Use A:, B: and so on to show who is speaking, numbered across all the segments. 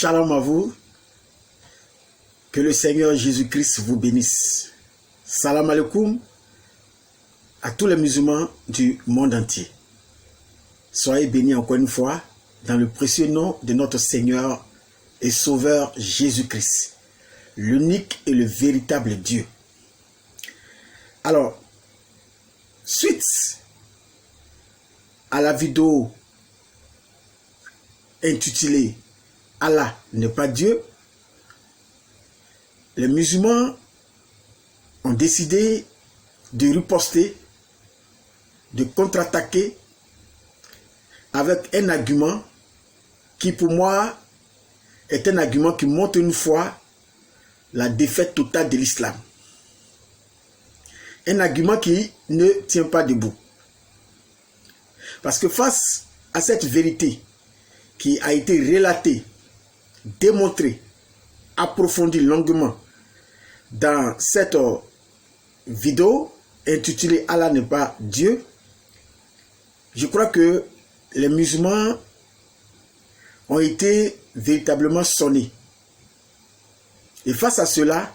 A: Shalom à vous. Que le Seigneur Jésus-Christ vous bénisse. Salam alaikum à tous les musulmans du monde entier. Soyez bénis encore une fois dans le précieux nom de notre Seigneur et Sauveur Jésus-Christ, l'unique et le véritable Dieu. Alors, suite à la vidéo intitulée « Allah n'est pas Dieu », les musulmans ont décidé de riposter, de contre-attaquer avec un argument qui pour moi est un argument qui montre une fois la défaite totale de l'islam. Un argument qui ne tient pas debout. Parce que face à cette vérité qui a été relatée, démontrée, approfondie longuement dans cette vidéo intitulée « Allah n'est pas Dieu », je crois que les musulmans ont été véritablement sonnés. Et face à cela,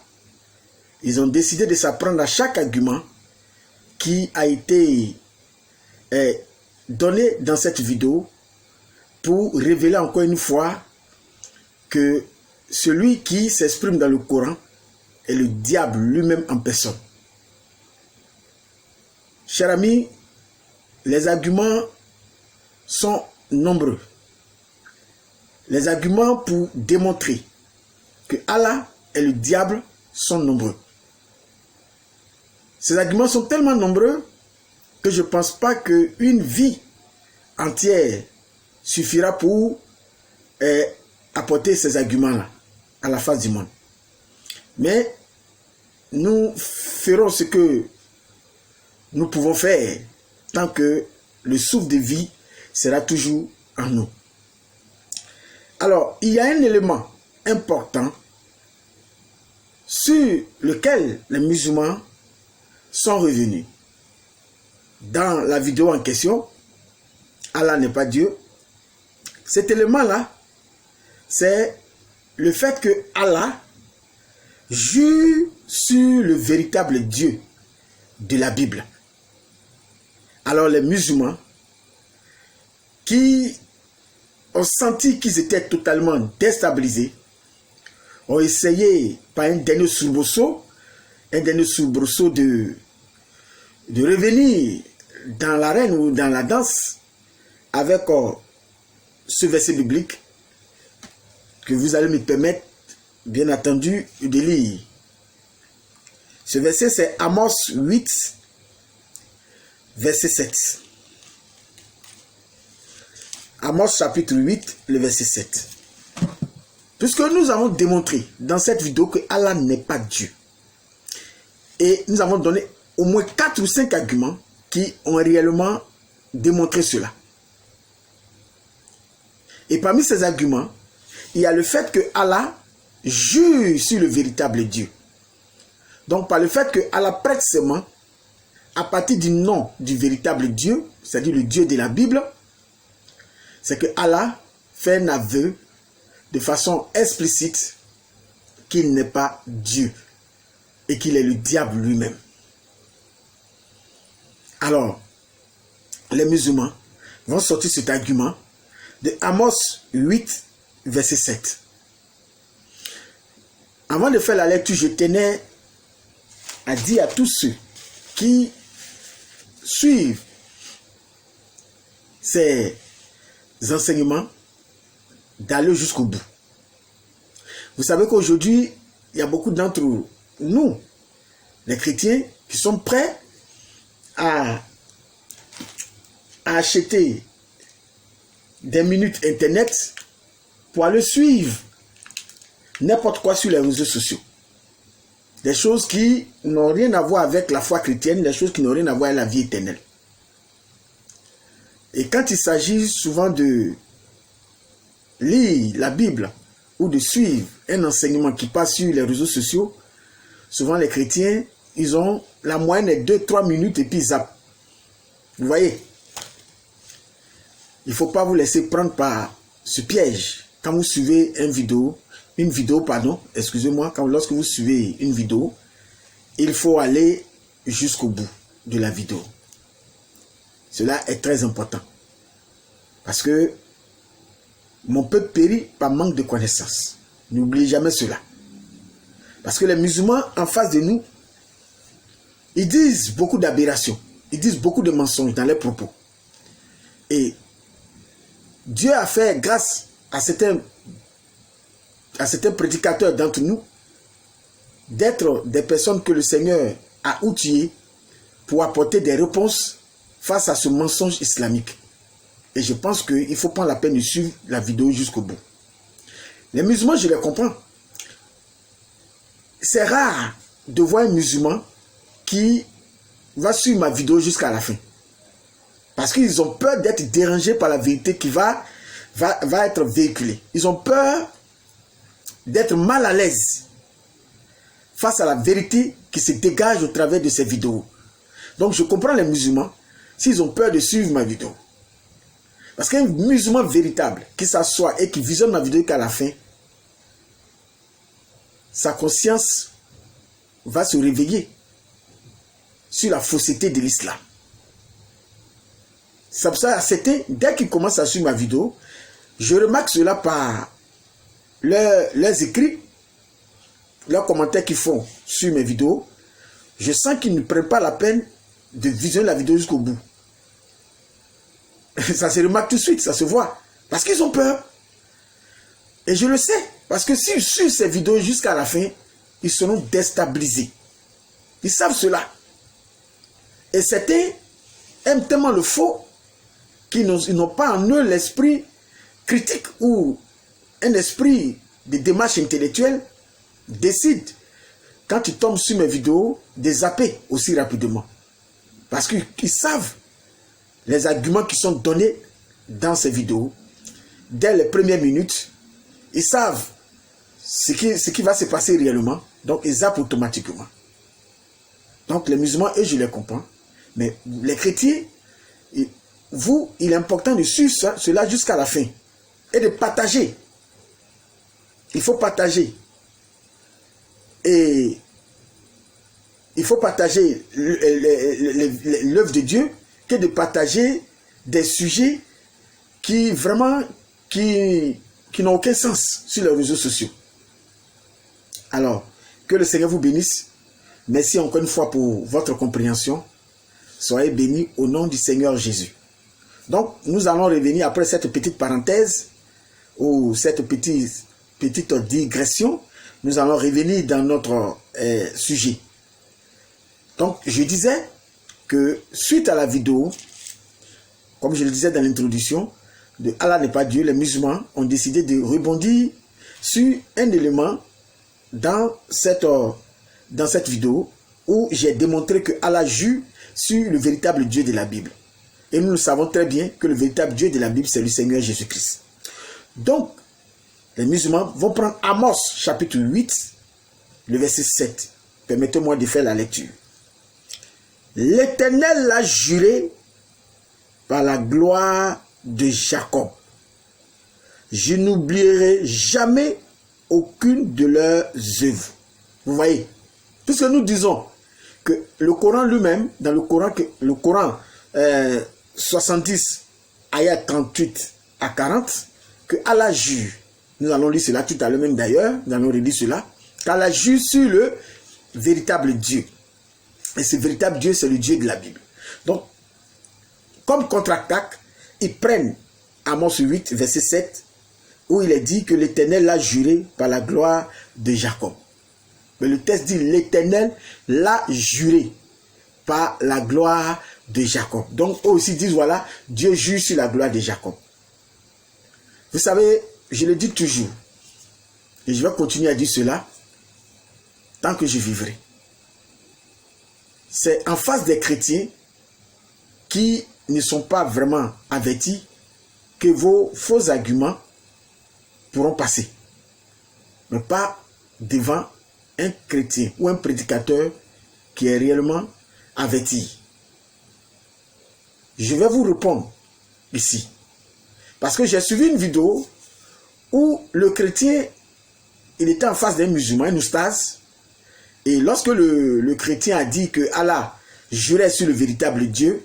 A: ils ont décidé de s'apprendre à chaque argument qui a été donné dans cette vidéo pour révéler encore une fois que celui qui s'exprime dans le Coran est le diable lui-même en personne. Chers amis, les arguments sont nombreux. Les arguments pour démontrer que Allah et le diable sont nombreux. Ces arguments sont tellement nombreux que je ne pense pas qu'une vie entière suffira pour apporter ces arguments-là à la face du monde. Mais nous ferons ce que nous pouvons faire tant que le souffle de vie sera toujours en nous. Alors, il y a un élément important sur lequel les musulmans sont revenus. Dans la vidéo en question, Allah n'est pas Dieu. Cet élément-là, c'est le fait que Allah jure sur le véritable Dieu de la Bible. Alors les musulmans qui ont senti qu'ils étaient totalement déstabilisés ont essayé par un dernier soubresaut de revenir dans l'arène ou dans la danse avec ce verset biblique que vous allez me permettre, bien entendu, de lire. Ce verset, c'est Amos 8, verset 7. Amos chapitre 8, le verset 7. Puisque nous avons démontré dans cette vidéo que Allah n'est pas Dieu. Et nous avons donné au moins 4 ou 5 arguments qui ont réellement démontré cela. Et parmi ces arguments, il y a le fait que Allah jure sur le véritable Dieu. Donc par le fait que Allah prête serment à partir du nom du véritable Dieu, c'est-à-dire le Dieu de la Bible, c'est que Allah fait un aveu de façon explicite qu'il n'est pas Dieu et qu'il est le diable lui-même. Alors, les musulmans vont sortir cet argument de Amos 8, verset 7. Avant de faire la lecture, je tenais à dire à tous ceux qui suivent ces enseignements d'aller jusqu'au bout. Vous savez qu'aujourd'hui, il y a beaucoup d'entre nous, les chrétiens, qui sont prêts à acheter des minutes internet pour aller suivre n'importe quoi sur les réseaux sociaux. Des choses qui n'ont rien à voir avec la foi chrétienne, des choses qui n'ont rien à voir avec la vie éternelle. Et quand il s'agit souvent de lire la Bible ou de suivre un enseignement qui passe sur les réseaux sociaux, souvent les chrétiens, ils ont la moyenne est 2-3 minutes et puis ils zappent. Vous voyez? Il ne faut pas vous laisser prendre par ce piège. quand vous suivez une vidéo, excusez-moi, lorsque vous suivez une vidéo, il faut aller jusqu'au bout de la vidéo. Cela est très important. Parce que mon peuple périt par manque de connaissances. N'oubliez jamais cela. Parce que les musulmans en face de nous, ils disent beaucoup d'aberrations. Ils disent beaucoup de mensonges dans leurs propos. Et Dieu a fait grâce à certains prédicateurs d'entre nous d'être des personnes que le Seigneur a outillées pour apporter des réponses face à ce mensonge islamique. Et je pense qu'il faut prendre la peine de suivre la vidéo jusqu'au bout. Les musulmans, je les comprends. C'est rare de voir un musulman qui va suivre ma vidéo jusqu'à la fin. Parce qu'ils ont peur d'être dérangés par la vérité qui va être véhiculée. Ils ont peur d'être mal à l'aise face à la vérité qui se dégage au travers de ces vidéos. Donc je comprends les musulmans s'ils ont peur de suivre ma vidéo. Parce qu'un musulman véritable qui s'assoit et qui visionne ma vidéo qu'à la fin, sa conscience va se réveiller sur la fausseté de l'islam. C'est pour ça, dès qu'ils commencent à suivre ma vidéo, je remarque cela par leurs écrits, leurs commentaires qu'ils font sur mes vidéos. Je sens qu'ils ne prennent pas la peine de visionner la vidéo jusqu'au bout. Ça se remarque tout de suite, ça se voit. Parce qu'ils ont peur. Et je le sais. Parce que s'ils suivent ces vidéos jusqu'à la fin, ils seront déstabilisés. Ils savent cela. Et certains aiment tellement le faux qu'ils n'ont pas en eux l'esprit critique ou un esprit de démarche intellectuelle, décident, quand ils tombent sur mes vidéos, de zapper aussi rapidement. Parce qu'ils savent les arguments qui sont donnés dans ces vidéos. Dès les premières minutes, ils savent ce qui va se passer réellement. Donc, ils zappent automatiquement. Donc, les musulmans, eux, je les comprends. Mais les chrétiens, il est important de suivre cela jusqu'à la fin. Et de partager. Il faut partager. Et il faut partager l'œuvre de Dieu que de partager des sujets qui n'ont aucun sens sur les réseaux sociaux. Alors, que le Seigneur vous bénisse. Merci encore une fois pour votre compréhension. Soyez bénis au nom du Seigneur Jésus. Donc, nous allons revenir après cette petite parenthèse ou cette petite digression. Nous allons revenir dans notre sujet. Donc, je disais que suite à la vidéo, comme je le disais dans l'introduction, de Allah n'est pas Dieu, les musulmans ont décidé de rebondir sur un élément dans cette vidéo où j'ai démontré que Allah jure sur le véritable Dieu de la Bible. Et nous le savons très bien que le véritable Dieu de la Bible, c'est le Seigneur Jésus-Christ. Donc, les musulmans vont prendre Amos, chapitre 8, le verset 7. Permettez-moi de faire la lecture. L'Éternel l'a juré par la gloire de Jacob. Je n'oublierai jamais aucune de leurs œuvres. Vous voyez, puisque nous disons que le Coran lui-même, dans le Coran 70, ayat 38 à 40, que Allah jure, nous allons lire cela tout à l'heure même d'ailleurs, nous allons relire cela, qu'Allah jure sur le véritable Dieu. Et ce véritable Dieu, c'est le Dieu de la Bible. Donc, comme contre-attaque, ils prennent Amos 8, verset 7, où il est dit que l'Éternel l'a juré par la gloire de Jacob. Mais le texte dit l'Éternel l'a juré par la gloire de Jacob. Donc, eux aussi disent, voilà, Dieu jure sur la gloire de Jacob. Vous savez, je le dis toujours, et je vais continuer à dire cela tant que je vivrai. C'est en face des chrétiens qui ne sont pas vraiment avertis que vos faux arguments pourront passer. Mais pas devant un chrétien ou un prédicateur qui est réellement averti. Je vais vous répondre ici. Parce que j'ai suivi une vidéo où le chrétien, il était en face d'un musulman, un oustaz, et lorsque le chrétien a dit que Allah jurait sur le véritable Dieu,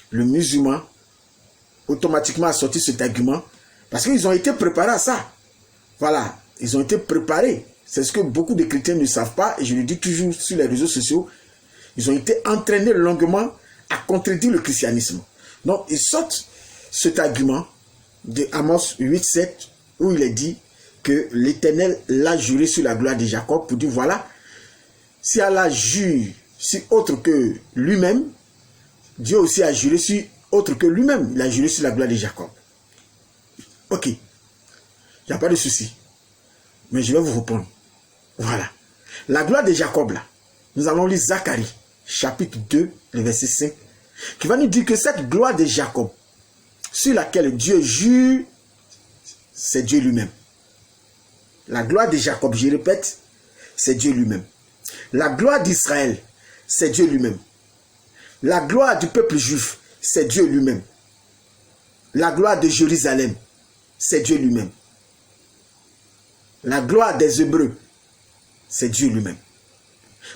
A: le musulman automatiquement a sorti cet argument, parce qu'ils ont été préparés à ça. Voilà, ils ont été préparés. C'est ce que beaucoup de chrétiens ne savent pas, et je le dis toujours sur les réseaux sociaux. Ils ont été entraînés longuement à contredire le christianisme. Donc, ils sortent cet argument de Amos 8:7, où il est dit que l'Éternel l'a juré sur la gloire de Jacob, pour dire, voilà, si Allah jure sur autre que lui-même, Dieu aussi a juré sur autre que lui-même. Il a juré sur la gloire de Jacob. Ok, il n'y a pas de souci. Mais je vais vous répondre. Voilà. La gloire de Jacob, là, nous allons lire Zacharie, chapitre 2, le verset 5, qui va nous dire que cette gloire de Jacob, sur laquelle Dieu jure, c'est Dieu lui-même. La gloire de Jacob, je répète, c'est Dieu lui-même. La gloire d'Israël, c'est Dieu lui-même. La gloire du peuple juif, c'est Dieu lui-même. La gloire de Jérusalem, c'est Dieu lui-même. La gloire des Hébreux, c'est Dieu lui-même.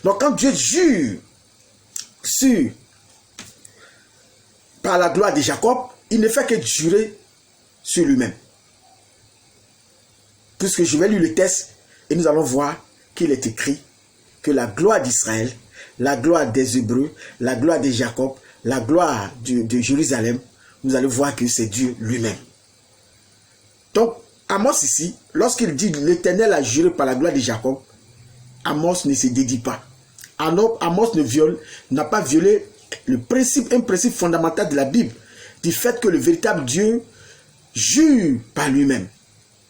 A: Donc quand Dieu jure par la gloire de Jacob, il ne fait que jurer sur lui-même. Puisque je vais lire le texte et nous allons voir qu'il est écrit que la gloire d'Israël, la gloire des Hébreux, la gloire de Jacob, la gloire de Jérusalem, vous allez voir que c'est Dieu lui-même. Donc, Amos ici, lorsqu'il dit l'Éternel a juré par la gloire de Jacob, Amos ne se dédie pas. Amos n'a pas violé un principe fondamental de la Bible, du fait que le véritable Dieu jure par lui-même,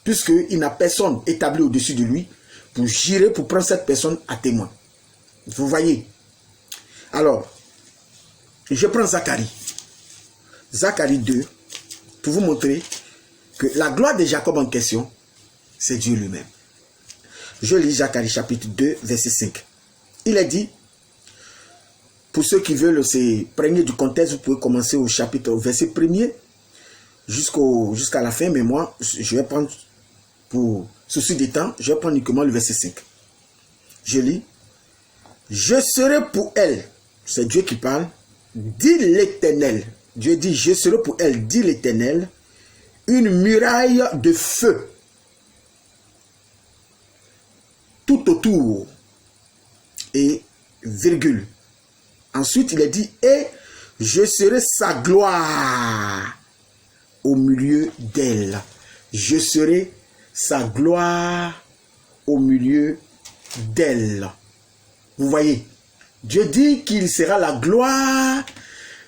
A: puisqu'il n'a personne établi au-dessus de lui pour jurer, pour prendre cette personne à témoin. Vous voyez. Alors, je prends Zacharie. Zacharie 2, pour vous montrer que la gloire de Jacob en question, c'est Dieu lui-même. Je lis Zacharie chapitre 2, verset 5. Il est dit, pour ceux qui veulent se prendre du contexte, vous pouvez commencer au verset 1er jusqu'à la fin, mais moi, je vais prendre, pour souci du temps, je vais prendre uniquement le verset 5. Je lis, je serai pour elle, c'est Dieu qui parle, dit l'Éternel. Dieu dit, je serai pour elle, dit l'Éternel, une muraille de feu tout autour, et virgule. Ensuite, il est dit, et je serai sa gloire au milieu d'elle. Je serai sa gloire au milieu d'elle. Vous voyez, Dieu dit qu'il sera la gloire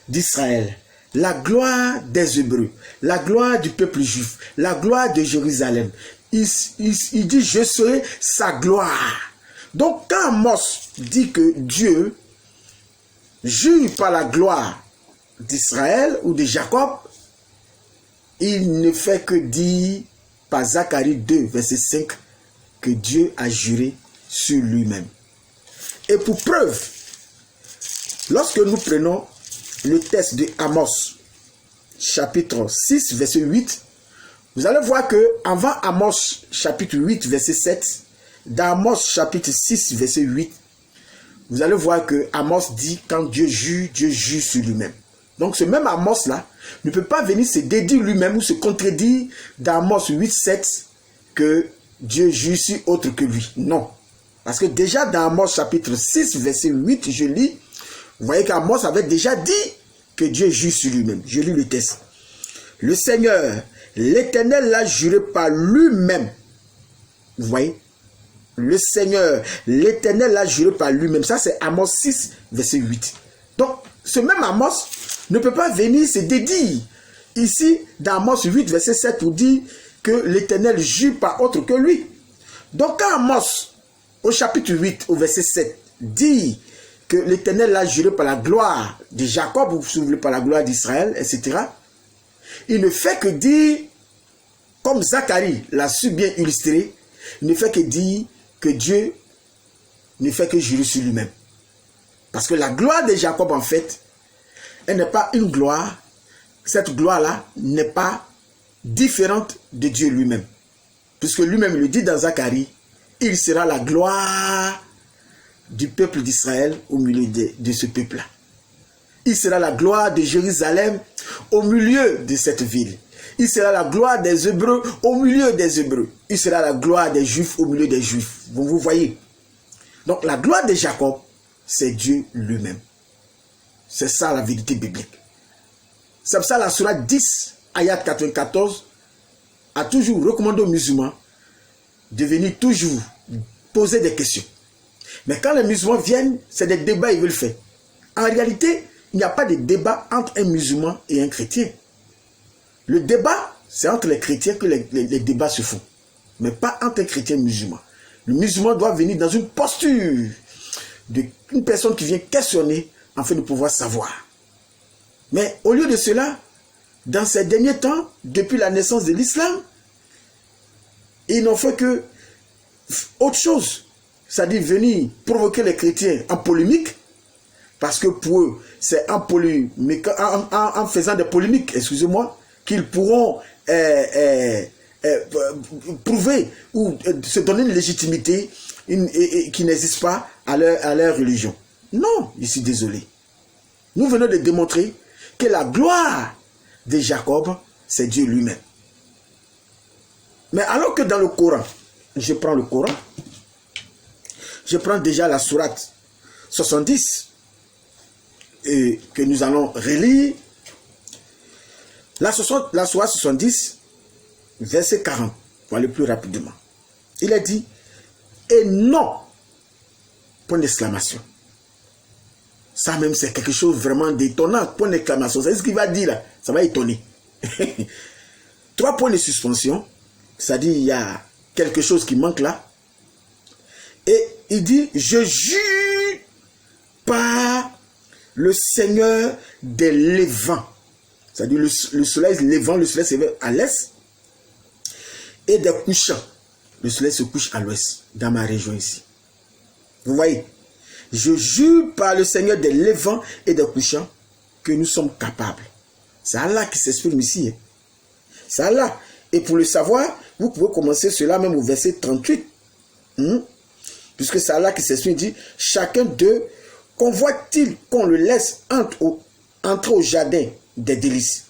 A: d'Israël, la gloire des Hébreux, la gloire du peuple juif, la gloire de Jérusalem. Il dit, je serai sa gloire. Donc, quand Amos dit que Dieu jure par la gloire d'Israël ou de Jacob, il ne fait que dire par Zacharie 2, verset 5, que Dieu a juré sur lui-même. Et pour preuve, lorsque nous prenons le texte de Amos, chapitre 6, verset 8, vous allez voir que avant Amos, chapitre 8, verset 7, dans Amos, chapitre 6, verset 8, vous allez voir que Amos dit, quand Dieu jure sur lui-même. Donc ce même Amos-là ne peut pas venir se dédire lui-même ou se contredire dans Amos 8, 7, que Dieu jure sur autre que lui. Non. Parce que déjà dans Amos chapitre 6, verset 8, je lis, vous voyez qu'Amos avait déjà dit que Dieu jure sur lui-même. Je lis le texte. Le Seigneur, l'Éternel l'a juré par lui-même. Vous voyez? Le Seigneur, l'Éternel l'a juré par lui-même. Ça, c'est Amos 6, verset 8. Donc, ce même Amos ne peut pas venir se dédire ici, dans Amos 8, verset 7, pour dire que l'Éternel jure par autre que lui. Donc, quand Amos, au chapitre 8, au verset 7, dit que l'Éternel l'a juré par la gloire de Jacob, ou si vous voulez par la gloire d'Israël, etc., il ne fait que dire, comme Zacharie l'a su bien illustrer, il ne fait que dire que Dieu ne fait que jurer sur lui-même. Parce que la gloire de Jacob, en fait, elle n'est pas une gloire. Cette gloire-là n'est pas différente de Dieu lui-même. puisque lui-même le dit dans Zacharie, il sera la gloire du peuple d'Israël au milieu de ce peuple-là. Il sera la gloire de Jérusalem au milieu de cette ville. Il sera la gloire des Hébreux au milieu des Hébreux. Il sera la gloire des Juifs au milieu des Juifs. Vous voyez. Donc la gloire de Jacob, c'est Dieu lui-même. C'est ça la vérité biblique. C'est pour ça la sourate 10, ayat 94, a toujours recommandé aux musulmans de venir toujours poser des questions. Mais quand les musulmans viennent, c'est des débats qu'ils veulent faire. En réalité, il n'y a pas de débat entre un musulman et un chrétien. Le débat, c'est entre les chrétiens que les débats se font. Mais pas entre un chrétien et un musulman. Le musulman doit venir dans une posture d'une personne qui vient questionner afin de pouvoir savoir. Mais au lieu de cela, dans ces derniers temps, depuis la naissance de l'islam, ils n'ont fait que autre chose. C'est-à-dire venir provoquer les chrétiens en polémique, parce que pour eux, c'est en faisant des polémiques, excusez-moi, qu'ils pourront prouver ou se donner une légitimité qui n'existe pas à leur religion. Non, je suis désolé. Nous venons de démontrer que la gloire de Jacob, c'est Dieu lui-même. Mais alors que dans le Coran, je prends le Coran, je prends déjà la sourate 70, et que nous allons relire, la sourate 70, verset 40, pour aller plus rapidement. Il a dit, et non, point d'exclamation. Ça même, c'est quelque chose vraiment d'étonnant, point d'exclamation. C'est ce qu'il va dire là, ça va étonner. 3 points de suspension, c'est-à-dire il y a quelque chose qui manque là. Et il dit, je jure par le Seigneur des levants. C'est-à-dire le soleil levant, le soleil se lève à l'est. Et des couchants. Le soleil se couche à l'ouest, dans ma région ici. Vous voyez? Je jure par le Seigneur des levants et des couchants que nous sommes capables. C'est Allah qui s'exprime ici. C'est Allah. Et pour le savoir, vous pouvez commencer cela même au verset 38. Puisque c'est Allah qui s'exprime, dit, chacun d'eux convoite-t-il qu'on le laisse entrer au jardin des délices.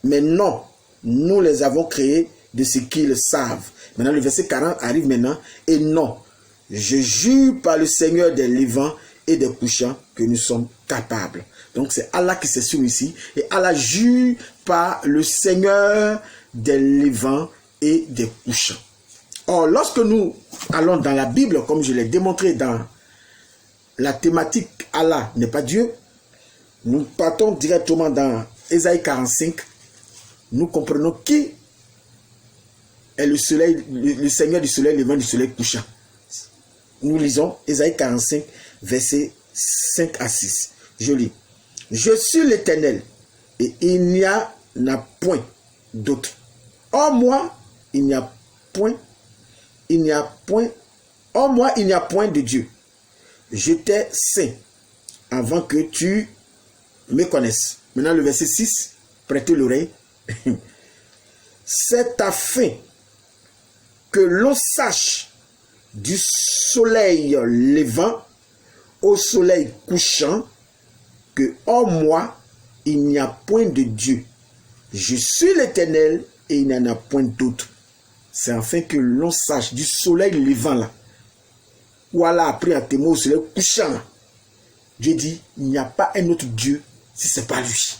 A: Mais non, nous les avons créés de ce qu'ils savent. Maintenant, le verset 40 arrive maintenant. Et non, je jure par le Seigneur des levants et des couchants que nous sommes capables. Donc c'est Allah qui s'exprime ici. Et Allah jure par le Seigneur des levants et des couchants. Or, lorsque nous allons dans la Bible, comme je l'ai démontré dans la thématique Allah n'est pas Dieu, nous partons directement dans Ésaïe 45. Nous comprenons qui est le soleil, le Seigneur du soleil levant, du soleil couchant. Nous lisons Ésaïe 45, versets 5 à 6. Je lis. Je suis l'Éternel, et il n'y en a point d'autre. En moi, il n'y a point, en moi, il n'y a point de Dieu. J'étais saint avant que tu me connaisses. Maintenant, le verset 6, prêtez l'oreille. C'est afin que l'on sache du soleil levant au soleil couchant que en moi, il n'y a point de Dieu. Je suis l'Éternel et il n'y en a point d'autre. C'est afin que l'on sache du soleil levant là. Ou Allah a pris à témoin au soleil couchant là. Dieu dit, il n'y a pas un autre Dieu si ce n'est pas lui.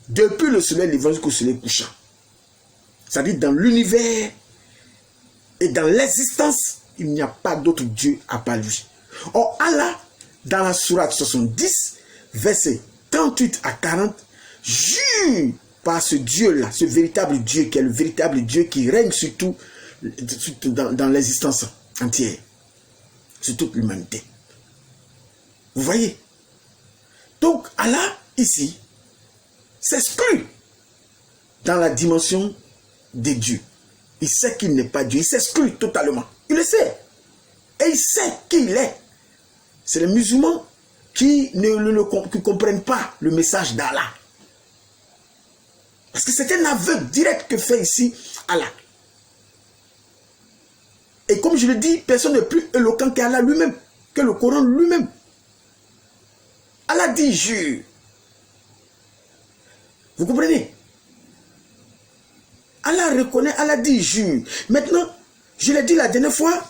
A: Depuis le soleil levant jusqu'au soleil couchant. C'est-à-dire dans l'univers et dans l'existence, il n'y a pas d'autre Dieu à part lui. Or Allah, dans la sourate 70, versets 38 à 40, jure par ce Dieu-là, ce véritable Dieu qui est le véritable Dieu qui règne sur tout, dans l'existence entière, sur toute l'humanité. Vous voyez? Donc Allah, ici, s'exclut dans la dimension de Dieu. Il sait qu'il n'est pas Dieu, il s'exclut totalement. Il le sait. Et il sait qui il est. C'est les musulmans qui ne comprennent pas le message d'Allah. Parce que c'est un aveu direct que fait ici Allah. Et comme je le dis, personne n'est plus éloquent qu'Allah lui-même, que le Coran lui-même. Allah dit jure. Vous comprenez? Allah reconnaît, Allah dit jure. Maintenant, je l'ai dit la dernière fois,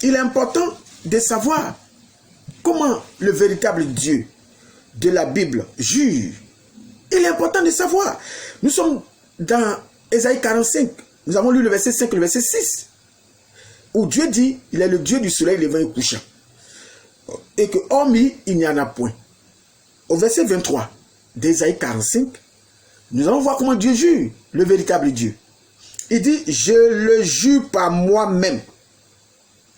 A: il est important de savoir comment le véritable Dieu de la Bible jure. Il est important de savoir. Nous sommes dans Ésaïe 45. Nous avons lu le verset 5 et le verset 6. Où Dieu dit, il est le Dieu du soleil levant et couchant. Et que hormis, il n'y en a point. Au verset 23 d'Ésaïe 45, nous allons voir comment Dieu jure, le véritable Dieu. Il dit, je le jure par moi-même.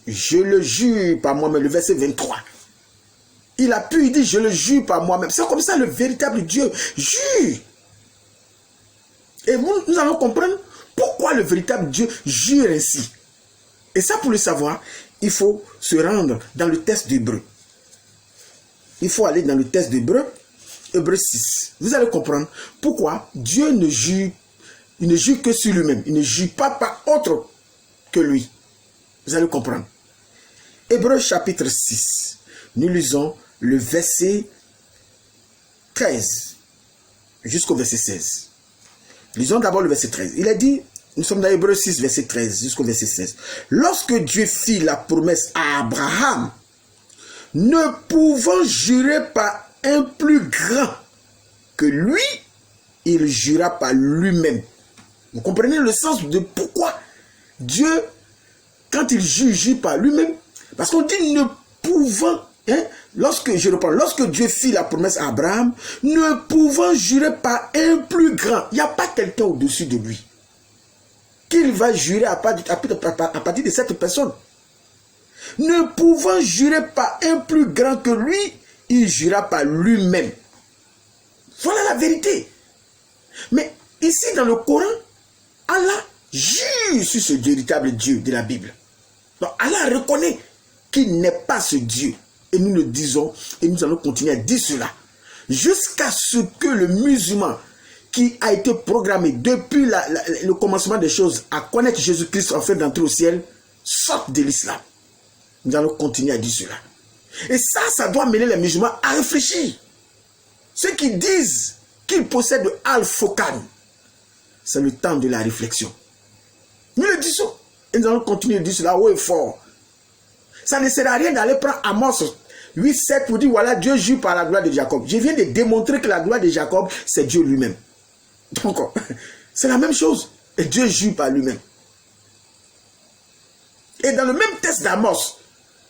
A: Je le jure par moi-même. Le verset 23. Il appuie, il dit, je le jure par moi-même. C'est comme ça le véritable Dieu jure. Et nous allons comprendre pourquoi le véritable Dieu jure ainsi. Et ça, pour le savoir, il faut se rendre dans le texte d'Hébreu. Il faut aller dans le texte d'Hébreu, Hébreu 6. Vous allez comprendre pourquoi Dieu ne jure, il ne jure que sur lui-même. Il ne jure pas par autre que lui. Vous allez comprendre. Hébreu chapitre 6. Nous lisons le verset 13 jusqu'au verset 16. Lisons d'abord le verset 13. Il a dit, nous sommes dans Hébreu 6, verset 13 jusqu'au verset 16. Lorsque Dieu fit la promesse à Abraham, ne pouvant jurer par un plus grand que lui, il jura par lui-même. Vous comprenez le sens de pourquoi Dieu, quand il jure par lui-même, parce qu'on dit ne pouvant, lorsque Dieu fit la promesse à Abraham, ne pouvant jurer par un plus grand, il n'y a pas quelqu'un au-dessus de lui, qu'il va jurer à partir de cette personne. Ne pouvant jurer par un plus grand que lui, il jura par lui-même. Voilà la vérité. Mais ici dans le Coran, Allah jure sur ce véritable Dieu de la Bible. Donc Allah reconnaît qu'il n'est pas ce Dieu. Et nous le disons, et nous allons continuer à dire cela. Jusqu'à ce que le musulman qui a été programmé depuis le commencement des choses à connaître Jésus-Christ en fait d'entrer au ciel, sorte de l'islam. Nous allons continuer à dire cela. Et ça doit mener les musulmans à réfléchir. Ceux qui disent qu'ils possèdent le Al-Furqan, c'est le temps de la réflexion. Nous le disons. Et nous allons continuer à dire cela haut et fort. Ça ne sert à rien d'aller prendre Amos 8-7 pour dire voilà, Dieu jure par la gloire de Jacob. Je viens de démontrer que la gloire de Jacob, c'est Dieu lui-même. Donc, c'est la même chose. Et Dieu jure par lui-même. Et dans le même texte d'Amos,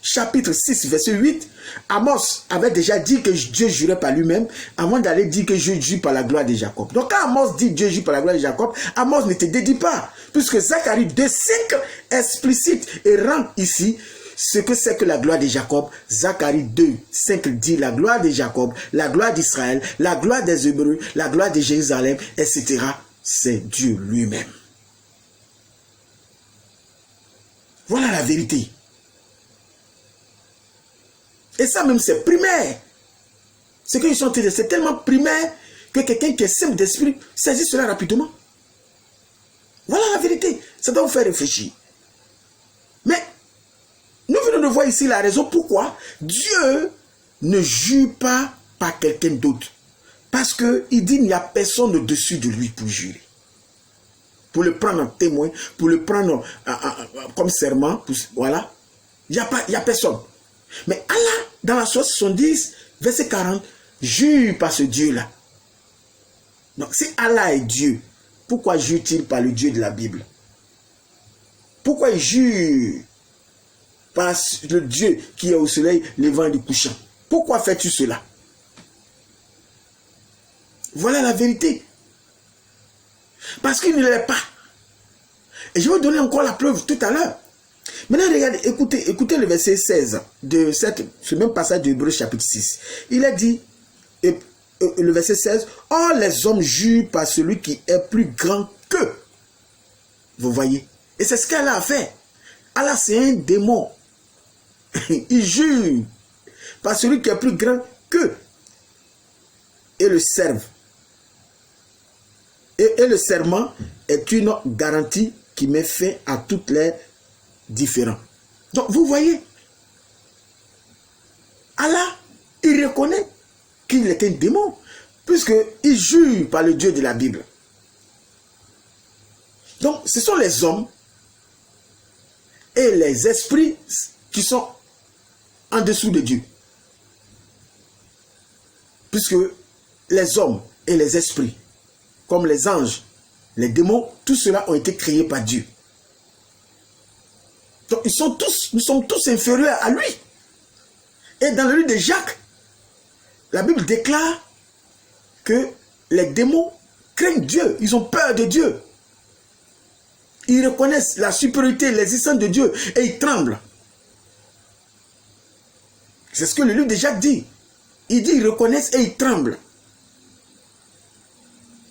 A: chapitre 6, verset 8, Amos avait déjà dit que Dieu jurait par lui-même avant d'aller dire que Dieu jure par la gloire de Jacob. Donc quand Amos dit Dieu jure par la gloire de Jacob, Amos ne te dédie pas. Puisque Zacharie 2,5 explicite et rend ici ce que c'est que la gloire de Jacob. Zacharie 2,5 dit la gloire de Jacob, la gloire d'Israël, la gloire des Hébreux, la gloire de Jérusalem, etc. C'est Dieu lui-même. Voilà la vérité. Et ça même c'est primaire. Ce qu'ils sont dit, c'est tellement primaire que quelqu'un qui est simple d'esprit saisit cela rapidement. Voilà la vérité. Ça doit vous faire réfléchir. Mais nous venons de voir ici la raison pourquoi Dieu ne jure pas par quelqu'un d'autre. Parce qu'il dit qu'il n'y a personne au-dessus de lui pour jurer. Pour le prendre en témoin, pour le prendre comme serment, voilà. Il n'y a personne. Mais Allah, dans la sourate 70, verset 40, jure par ce Dieu-là. Donc, si Allah est Dieu, pourquoi jure-t-il par le Dieu de la Bible? Pourquoi il jure par le Dieu qui est au soleil levant et couchant? Pourquoi fais-tu cela? Voilà la vérité. Parce qu'il ne l'est pas. Et je vais vous donner encore la preuve tout à l'heure. Maintenant, regardez, écoutez le verset 16 de ce même passage de Hébreux chapitre 6. Il a dit, le verset 16, « Or les hommes jurent par celui qui est plus grand qu'eux. » Vous voyez? Et c'est ce qu'Allah a fait. Allah, c'est un démon. Il jure par celui qui est plus grand qu'eux. Et le servent. Et le serment est une garantie qui met fin à toutes les différents. Donc, vous voyez, Allah, il reconnaît qu'il est un démon, puisqu'il jure par le Dieu de la Bible. Donc, ce sont les hommes et les esprits qui sont en dessous de Dieu. Puisque les hommes et les esprits, comme les anges, les démons, tout cela ont été créés par Dieu. Donc, nous sommes tous inférieurs à lui. Et dans le livre de Jacques, la Bible déclare que les démons craignent Dieu, ils ont peur de Dieu. Ils reconnaissent la supériorité, l'existence de Dieu et ils tremblent. C'est ce que le livre de Jacques dit. Il dit ils reconnaissent et ils tremblent.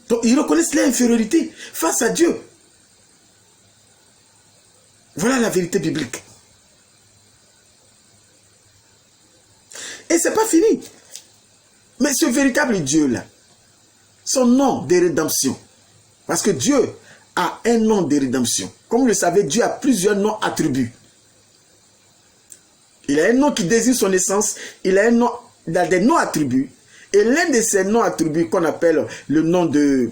A: Donc ils reconnaissent l'infériorité face à Dieu. Voilà la vérité biblique. Et c'est pas fini. Mais ce véritable Dieu-là, son nom de rédemption, parce que Dieu a un nom de rédemption. Comme vous le savez, Dieu a plusieurs noms attributs. Il a un nom qui désigne son essence, il a des noms attributs. Et l'un de ces noms attributs qu'on appelle le nom de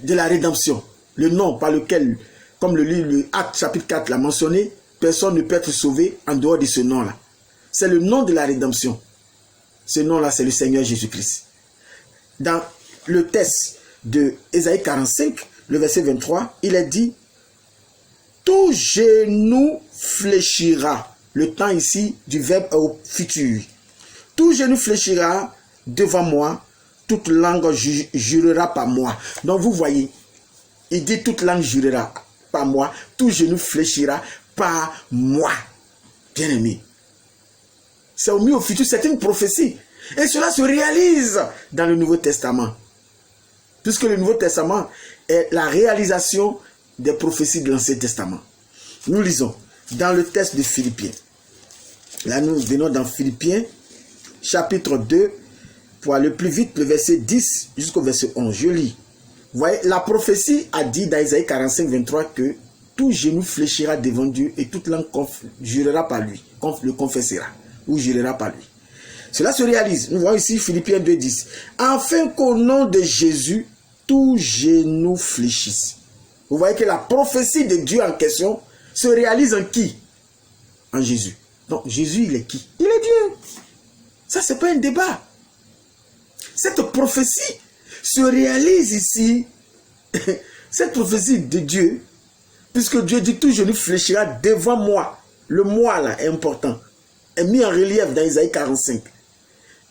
A: la rédemption, le nom par lequel, comme le Acte chapitre 4 l'a mentionné, personne ne peut être sauvé en dehors de ce nom-là. C'est le nom de la rédemption. Ce nom-là, c'est le Seigneur Jésus-Christ. Dans le texte de Ésaïe 45, le verset 23, il est dit « Tout genou fléchira ». Le temps ici du verbe au futur. « Tout genou fléchira devant moi, toute langue jurera par moi. » Donc vous voyez, il dit « Toute langue jurera par moi, tout genou fléchira par moi. » Bien-aimé. C'est au mieux au futur, c'est une prophétie. Et cela se réalise dans le Nouveau Testament. Puisque le Nouveau Testament est la réalisation des prophéties de l'Ancien Testament. Nous lisons dans le texte de Philippiens. Là, nous venons dans Philippiens, chapitre 2, pour aller plus vite, le verset 10 jusqu'au verset 11. Je lis. Vous voyez, la prophétie a dit dans Isaïe 45, 23 que tout genou fléchira devant Dieu et toute langue jurera par lui, le confessera ou jurera par lui. Cela se réalise. Nous voyons ici Philippiens 2, 10. Afin qu'au nom de Jésus, tout genou fléchisse. Vous voyez que la prophétie de Dieu en question se réalise en qui? En Jésus. Donc Jésus, il est qui? Il est Dieu. Ça, c'est pas un débat. Cette prophétie se réalise ici. Cette prophétie de Dieu, puisque Dieu dit tout genou fléchira devant moi. Le moi là est important. Est mis en relief dans Isaïe 45.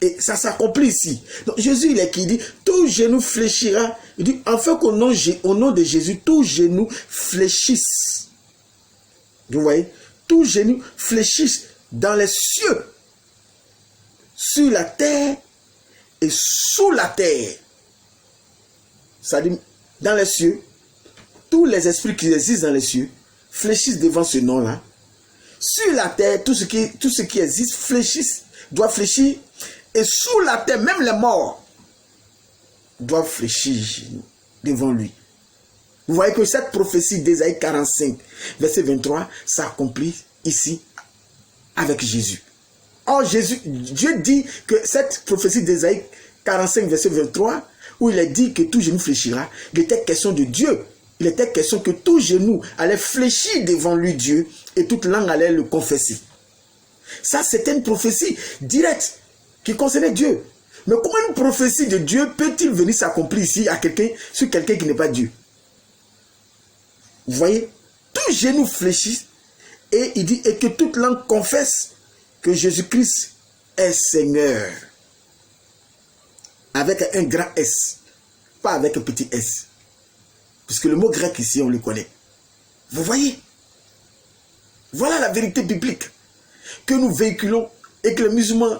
A: Et ça s'accomplit ici. Donc Jésus, il est qui dit, tout genou fléchira. Il dit, enfin qu'au nom de Jésus, tout genou fléchisse. Vous voyez, tout genou fléchisse dans les cieux, sur la terre et sous la terre. Ça dit, dans les cieux, tous les esprits qui existent dans les cieux fléchissent devant ce nom-là. Sur la terre, tout ce qui existe fléchisse, doit fléchir. Et sous la terre, même les morts doivent fléchir devant lui. Vous voyez que cette prophétie d'Ésaïe 45, verset 23, s'accomplit ici avec Jésus. Or, Dieu dit que cette prophétie d'Ésaïe 45, verset 23, où il est dit que tout genou fléchira, il était question de Dieu. Il était question que tout genou allait fléchir devant lui, Dieu, et toute langue allait le confesser. Ça, c'était une prophétie directe qui concernait Dieu. Mais comment une prophétie de Dieu peut-il venir s'accomplir ici sur quelqu'un qui n'est pas Dieu? Vous voyez, tout genou fléchit et il dit et que toute langue confesse que Jésus-Christ est Seigneur. Avec un grand S, pas avec un petit S. Puisque le mot grec ici, on le connaît. Vous voyez? Voilà la vérité biblique que nous véhiculons et que les musulmans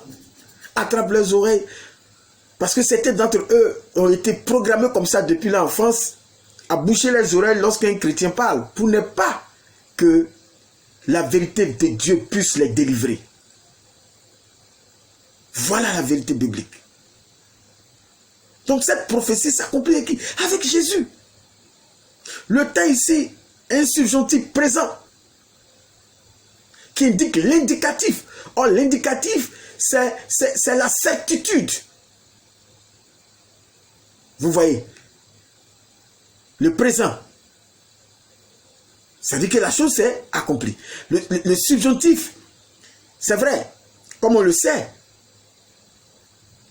A: attrapent leurs oreilles. Parce que certains d'entre eux ont été programmés comme ça depuis l'enfance à boucher les oreilles lorsqu'un chrétien parle pour ne pas que la vérité de Dieu puisse les délivrer. Voilà la vérité biblique. Donc cette prophétie s'accomplit avec Jésus. Le temps ici est un subjonctif présent. qui indique l'indicatif. Or, l'indicatif, c'est la certitude. Vous voyez, le présent, ça dit que la chose s'est accomplie. Le subjonctif, c'est vrai, comme on le sait,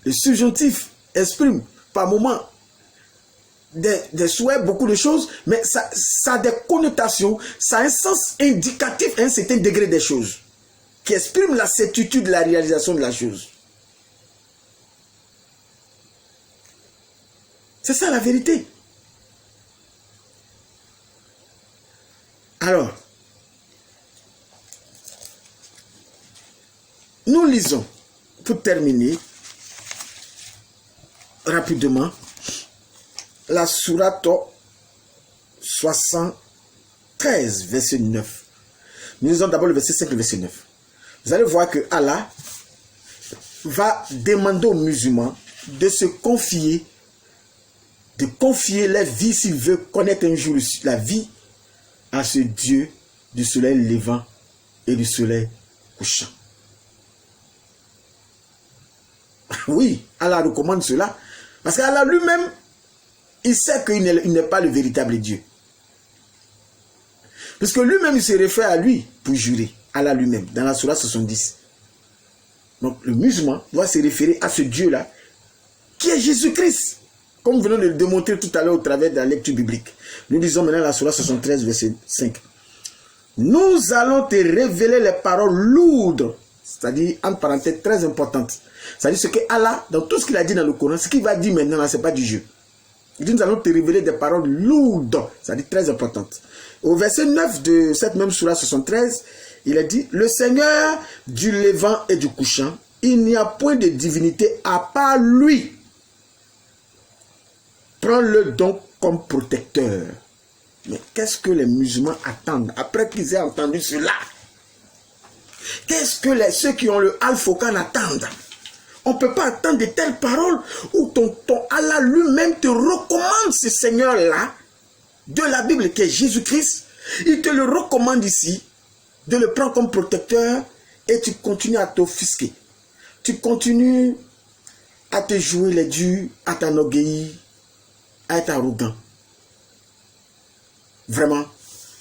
A: le subjonctif exprime par moments des souhaits, beaucoup de choses, mais ça a des connotations, ça a un sens indicatif à un certain degré des choses, qui exprime la certitude de la réalisation de la chose. C'est ça la vérité. Alors, nous lisons, pour terminer, rapidement, la sourate 73, verset 9. Nous lisons d'abord le verset 5 et le verset 9. Vous allez voir que Allah va demander aux musulmans de se confier, de confier leur vie s'il veut connaître un jour la vie à ce Dieu du soleil levant et du soleil couchant. Oui, Allah recommande cela. Parce qu'Allah lui-même, il sait qu'il n'est pas le véritable Dieu. Parce que lui-même, il se réfère à lui pour jurer. Allah lui-même, dans la sourate 70. Donc, le musulman doit se référer à ce Dieu-là, qui est Jésus-Christ. Comme nous venons de le démontrer tout à l'heure au travers de la lecture biblique. Nous lisons maintenant la sourate 73, verset 5. Nous allons te révéler les paroles lourdes, c'est-à-dire, entre parenthèses, très importantes. C'est-à-dire ce que Allah, dans tout ce qu'il a dit dans le Coran, ce qu'il va dire maintenant, ce n'est pas du jeu. Il dit, nous allons te révéler des paroles lourdes, c'est-à-dire très importantes. Au verset 9 de cette même sourate 73, il a dit, le Seigneur du levant et du couchant, il n'y a point de divinité à part lui. Prends-le donc comme protecteur. Mais qu'est-ce que les musulmans attendent après qu'ils aient entendu cela? Qu'est-ce que ceux qui ont le Al-Furqan attendent? On ne peut pas attendre de telles paroles où ton Allah lui-même te recommande ce Seigneur-là de la Bible qui est Jésus-Christ. Il te le recommande ici de le prendre comme protecteur et tu continues à t'offusquer. Tu continues à te jouer les durs, à t'enorgueillir, à être arrogant. Vraiment,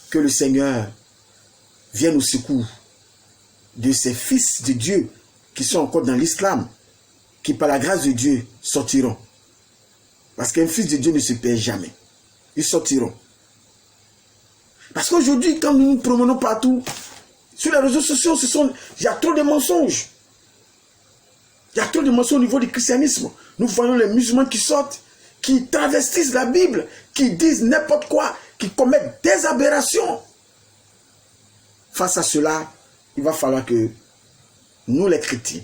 A: que le Seigneur vienne au secours de ces fils de Dieu qui sont encore dans l'islam, qui par la grâce de Dieu sortiront. Parce qu'un fils de Dieu ne se perd jamais. Ils sortiront. Parce qu'aujourd'hui, quand nous nous promenons partout, sur les réseaux sociaux, il y a trop de mensonges. Il y a trop de mensonges au niveau du christianisme. Nous voyons les musulmans qui sortent, qui travestissent la Bible, qui disent n'importe quoi, qui commettent des aberrations. Face à cela, il va falloir que nous les chrétiens,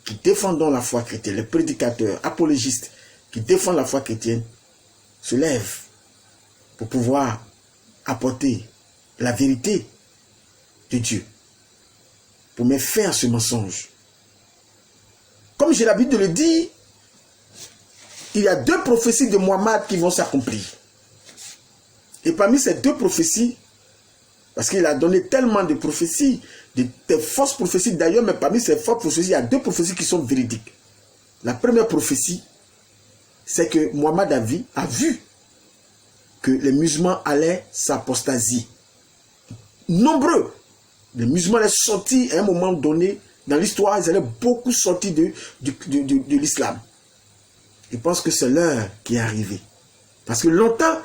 A: qui défendons la foi chrétienne, les prédicateurs, apologistes, qui défendent la foi chrétienne, se lèvent pour pouvoir apporter la vérité de Dieu, pour mettre fin à ce mensonge. Comme j'ai l'habitude de le dire, il y a 2 prophéties de Mohammed qui vont s'accomplir. Et parmi ces 2 prophéties, parce qu'il a donné tellement de prophéties, de fausses prophéties d'ailleurs, mais parmi ces fausses prophéties, il y a 2 prophéties qui sont véridiques. La première prophétie, c'est que Mohammed a vu que les musulmans allaient s'apostasier. Nombreux. Les musulmans allaient sortir à un moment donné, dans l'histoire, ils allaient beaucoup sortir de l'islam. Je pense que c'est l'heure qui est arrivée. Parce que longtemps,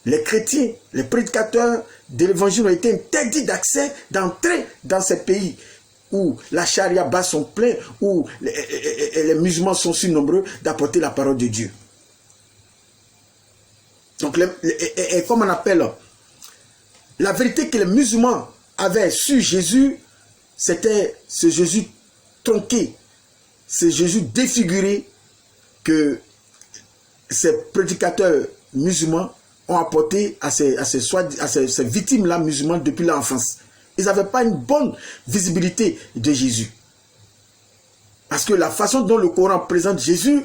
A: les chrétiens, les prédicateurs de l'évangile ont été interdits d'accès, d'entrer dans ces pays où la charia bat son plein, où les musulmans sont si nombreux d'apporter la parole de Dieu. Donc, comme on appelle, la vérité que les musulmans avaient sur Jésus, c'était ce Jésus tronqué, ce Jésus défiguré que ces prédicateurs musulmans ont apporté à ces victimes-là musulmanes depuis l'enfance. Ils n'avaient pas une bonne visibilité de Jésus. Parce que la façon dont le Coran présente Jésus,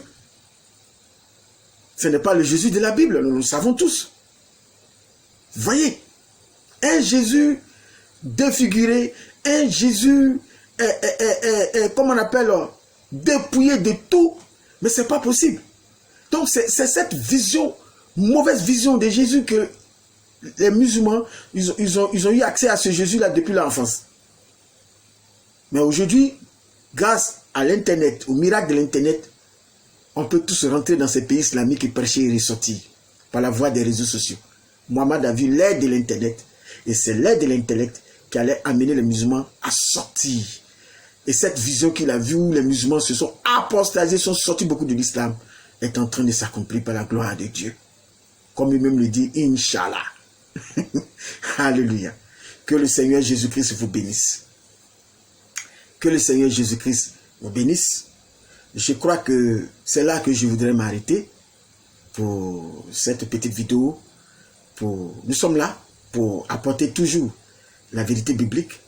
A: ce n'est pas le Jésus de la Bible, nous le savons tous. Vous voyez, un Jésus défiguré, un Jésus, comment on appelle, dépouillé de tout. Mais ce n'est pas possible. Donc c'est cette vision, mauvaise vision de Jésus que les musulmans, ils ont eu accès à ce Jésus-là depuis l'enfance. Mais aujourd'hui, grâce à l'Internet, au miracle de l'Internet, on peut tous rentrer dans ces pays islamiques et prêcher et ressortir par la voie des réseaux sociaux. Mohammed a vu l'aide de l'Internet. Et c'est l'aide de l'intellect qui allait amener les musulmans à sortir. Et cette vision qu'il a vue où les musulmans se sont apostasés, sont sortis beaucoup de l'islam, est en train de s'accomplir par la gloire de Dieu. Comme lui-même le dit, Inch'Allah. Alléluia. Que le Seigneur Jésus-Christ vous bénisse. Que le Seigneur Jésus-Christ vous bénisse. Je crois que c'est là que je voudrais m'arrêter pour cette petite vidéo. Nous sommes là pour apporter toujours la vérité biblique.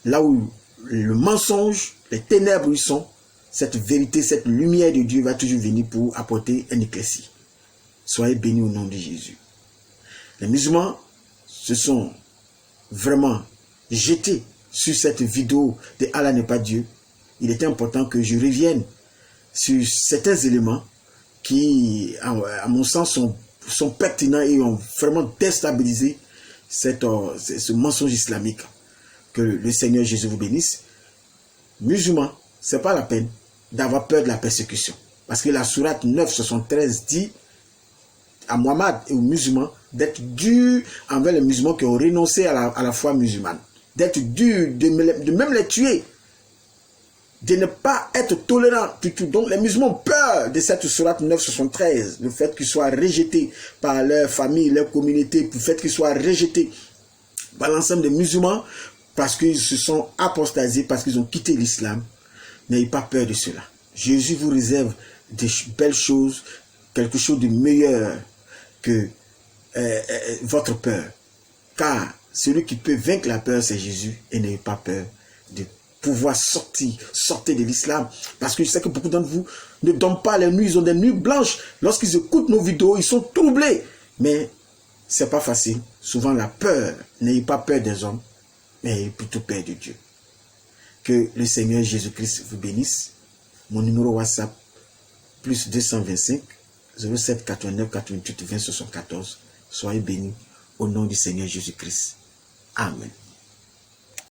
A: Là où le mensonge, les ténèbres y sont, cette vérité, cette lumière de Dieu va toujours venir pour apporter un éclairci. Soyez bénis au nom de Jésus. Les musulmans se sont vraiment jetés sur cette vidéo de Allah n'est pas Dieu. Il était important que je revienne sur certains éléments qui, à mon sens, sont pertinents et ont vraiment déstabilisé ce mensonge islamique. Que le Seigneur Jésus vous bénisse. Musulmans, ce n'est pas la peine d'avoir peur de la persécution. Parce que la sourate 9,73 dit à Mohammed et aux musulmans d'être durs envers les musulmans qui ont renoncé à la foi musulmane. D'être durs, de même les tuer. De ne pas être tolérant du tout. Donc les musulmans ont peur de cette sourate 9,73. Le fait qu'ils soient rejetés par leur famille, leur communauté. Le fait qu'ils soient rejetés par l'ensemble des musulmans. Parce qu'ils se sont apostasés, parce qu'ils ont quitté l'islam. N'ayez pas peur de cela. Jésus vous réserve de belles choses, quelque chose de meilleur que votre peur. Car celui qui peut vaincre la peur, c'est Jésus. Et n'ayez pas peur de pouvoir sortir de l'islam. Parce que je sais que beaucoup d'entre vous ne dorment pas les nuits, ils ont des nuits blanches. Lorsqu'ils écoutent nos vidéos, ils sont troublés. Mais c'est pas facile. Souvent la peur, n'ayez pas peur des hommes, mais plutôt peur de Dieu. Que le Seigneur Jésus-Christ vous bénisse. Mon numéro WhatsApp, plus 225 07 89 88 20 74. Soyez bénis au nom du Seigneur Jésus-Christ. Amen.